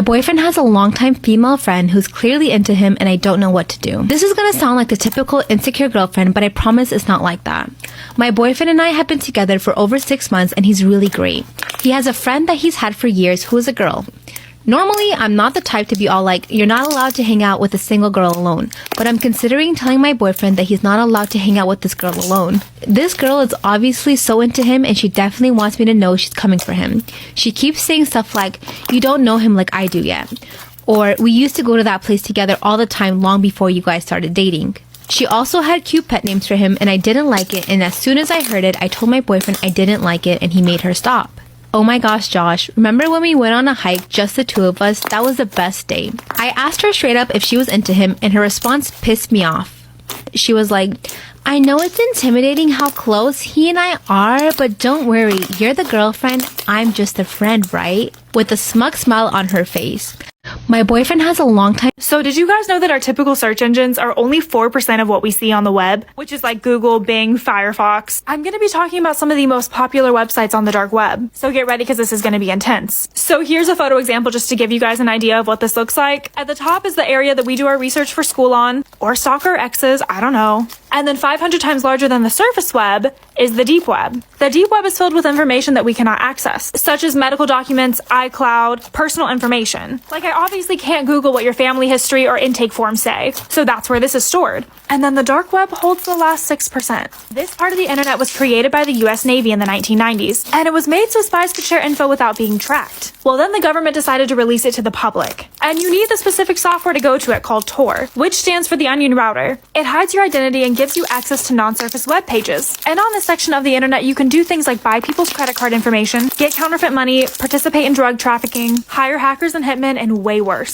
My boyfriend has a longtime female friend who's clearly into him and I don't know what to do. This is gonna sound like the typical insecure girlfriend, but I promise it's not like that. My boyfriend and I have been together for over 6 months and he's really great. He has a friend that he's had for years who is a girl. Normally, I'm not the type to be all like, you're not allowed to hang out with a single girl alone, but I'm considering telling my boyfriend that he's not allowed to hang out with this girl alone. This girl is obviously so into him and she definitely wants me to know she's coming for him. She keeps saying stuff like, you don't know him like I do yet. Or, we used to go to that place together all the time long before you guys started dating. She also had cute pet names for him and I didn't like it, and as soon as I heard it, I told my boyfriend I didn't like it and he made her stop. Oh my gosh, Josh, remember when we went on a hike, just the two of us? That was the best day. I asked her straight up if she was into him and her response pissed me off. She was like, I know it's intimidating how close he and I are, but don't worry, you're the girlfriend, I'm just a friend, right? With a smug smile on her face. My boyfriend has a long time. So did you guys know that our typical search engines are only 4% of what we see on the web, which is like Google, Bing, Firefox? I'm going to be talking about some of the most popular websites on the dark web. So get ready because this is going to be intense. So here's a photo example just to give you guys an idea of what this looks like. At the top is the area that we do our research for school on, or stalk our exes, I don't know. And then 500 times larger than the surface web is the deep web. The deep web is filled with information that we cannot access, such as medical documents, iCloud, personal information. Like I obviously can't Google what your family history or intake forms say, so that's where this is stored. And then the dark web holds the last 6%. This part of the internet was created by the US Navy in the 1990s, and it was made so spies could share info without being tracked. Well, then the government decided to release it to the public. And you need the specific software to go to it called Tor, which stands for the onion router. It hides your identity and gives you access to non-surface web pages. And on this section of the internet, you can do things like buy people's credit card information, get counterfeit money, participate in drug trafficking, hire hackers and hitmen, and way worse.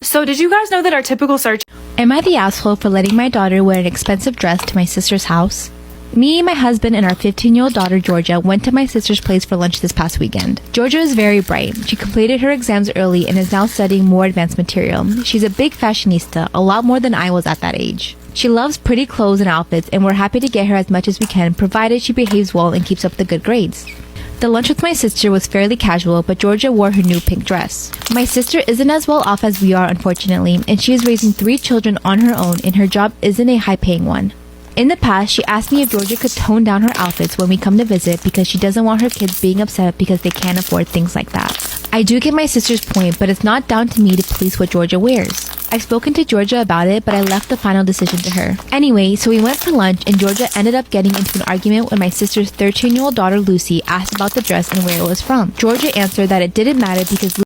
So did you guys know that our typical search... Am I the asshole for letting my daughter wear an expensive dress to my sister's house? Me, my husband, and our 15-year-old daughter, Georgia, went to my sister's place for lunch this past weekend. Georgia is very bright. She completed her exams early and is now studying more advanced material. She's a big fashionista, a lot more than I was at that age. She loves pretty clothes and outfits, and we're happy to get her as much as we can, provided she behaves well and keeps up the good grades. The lunch with my sister was fairly casual, but Georgia wore her new pink dress. My sister isn't as well off as we are, unfortunately, and she is raising 3 children on her own, and her job isn't a high-paying one. In the past, she asked me if Georgia could tone down her outfits when we come to visit because she doesn't want her kids being upset because they can't afford things like that. I do get my sister's point, but it's not down to me to police what Georgia wears. I've spoken to Georgia about it, but I left the final decision to her. Anyway, so we went for lunch and Georgia ended up getting into an argument when my sister's 13-year-old daughter Lucy asked about the dress and where it was from. Georgia answered that it didn't matter because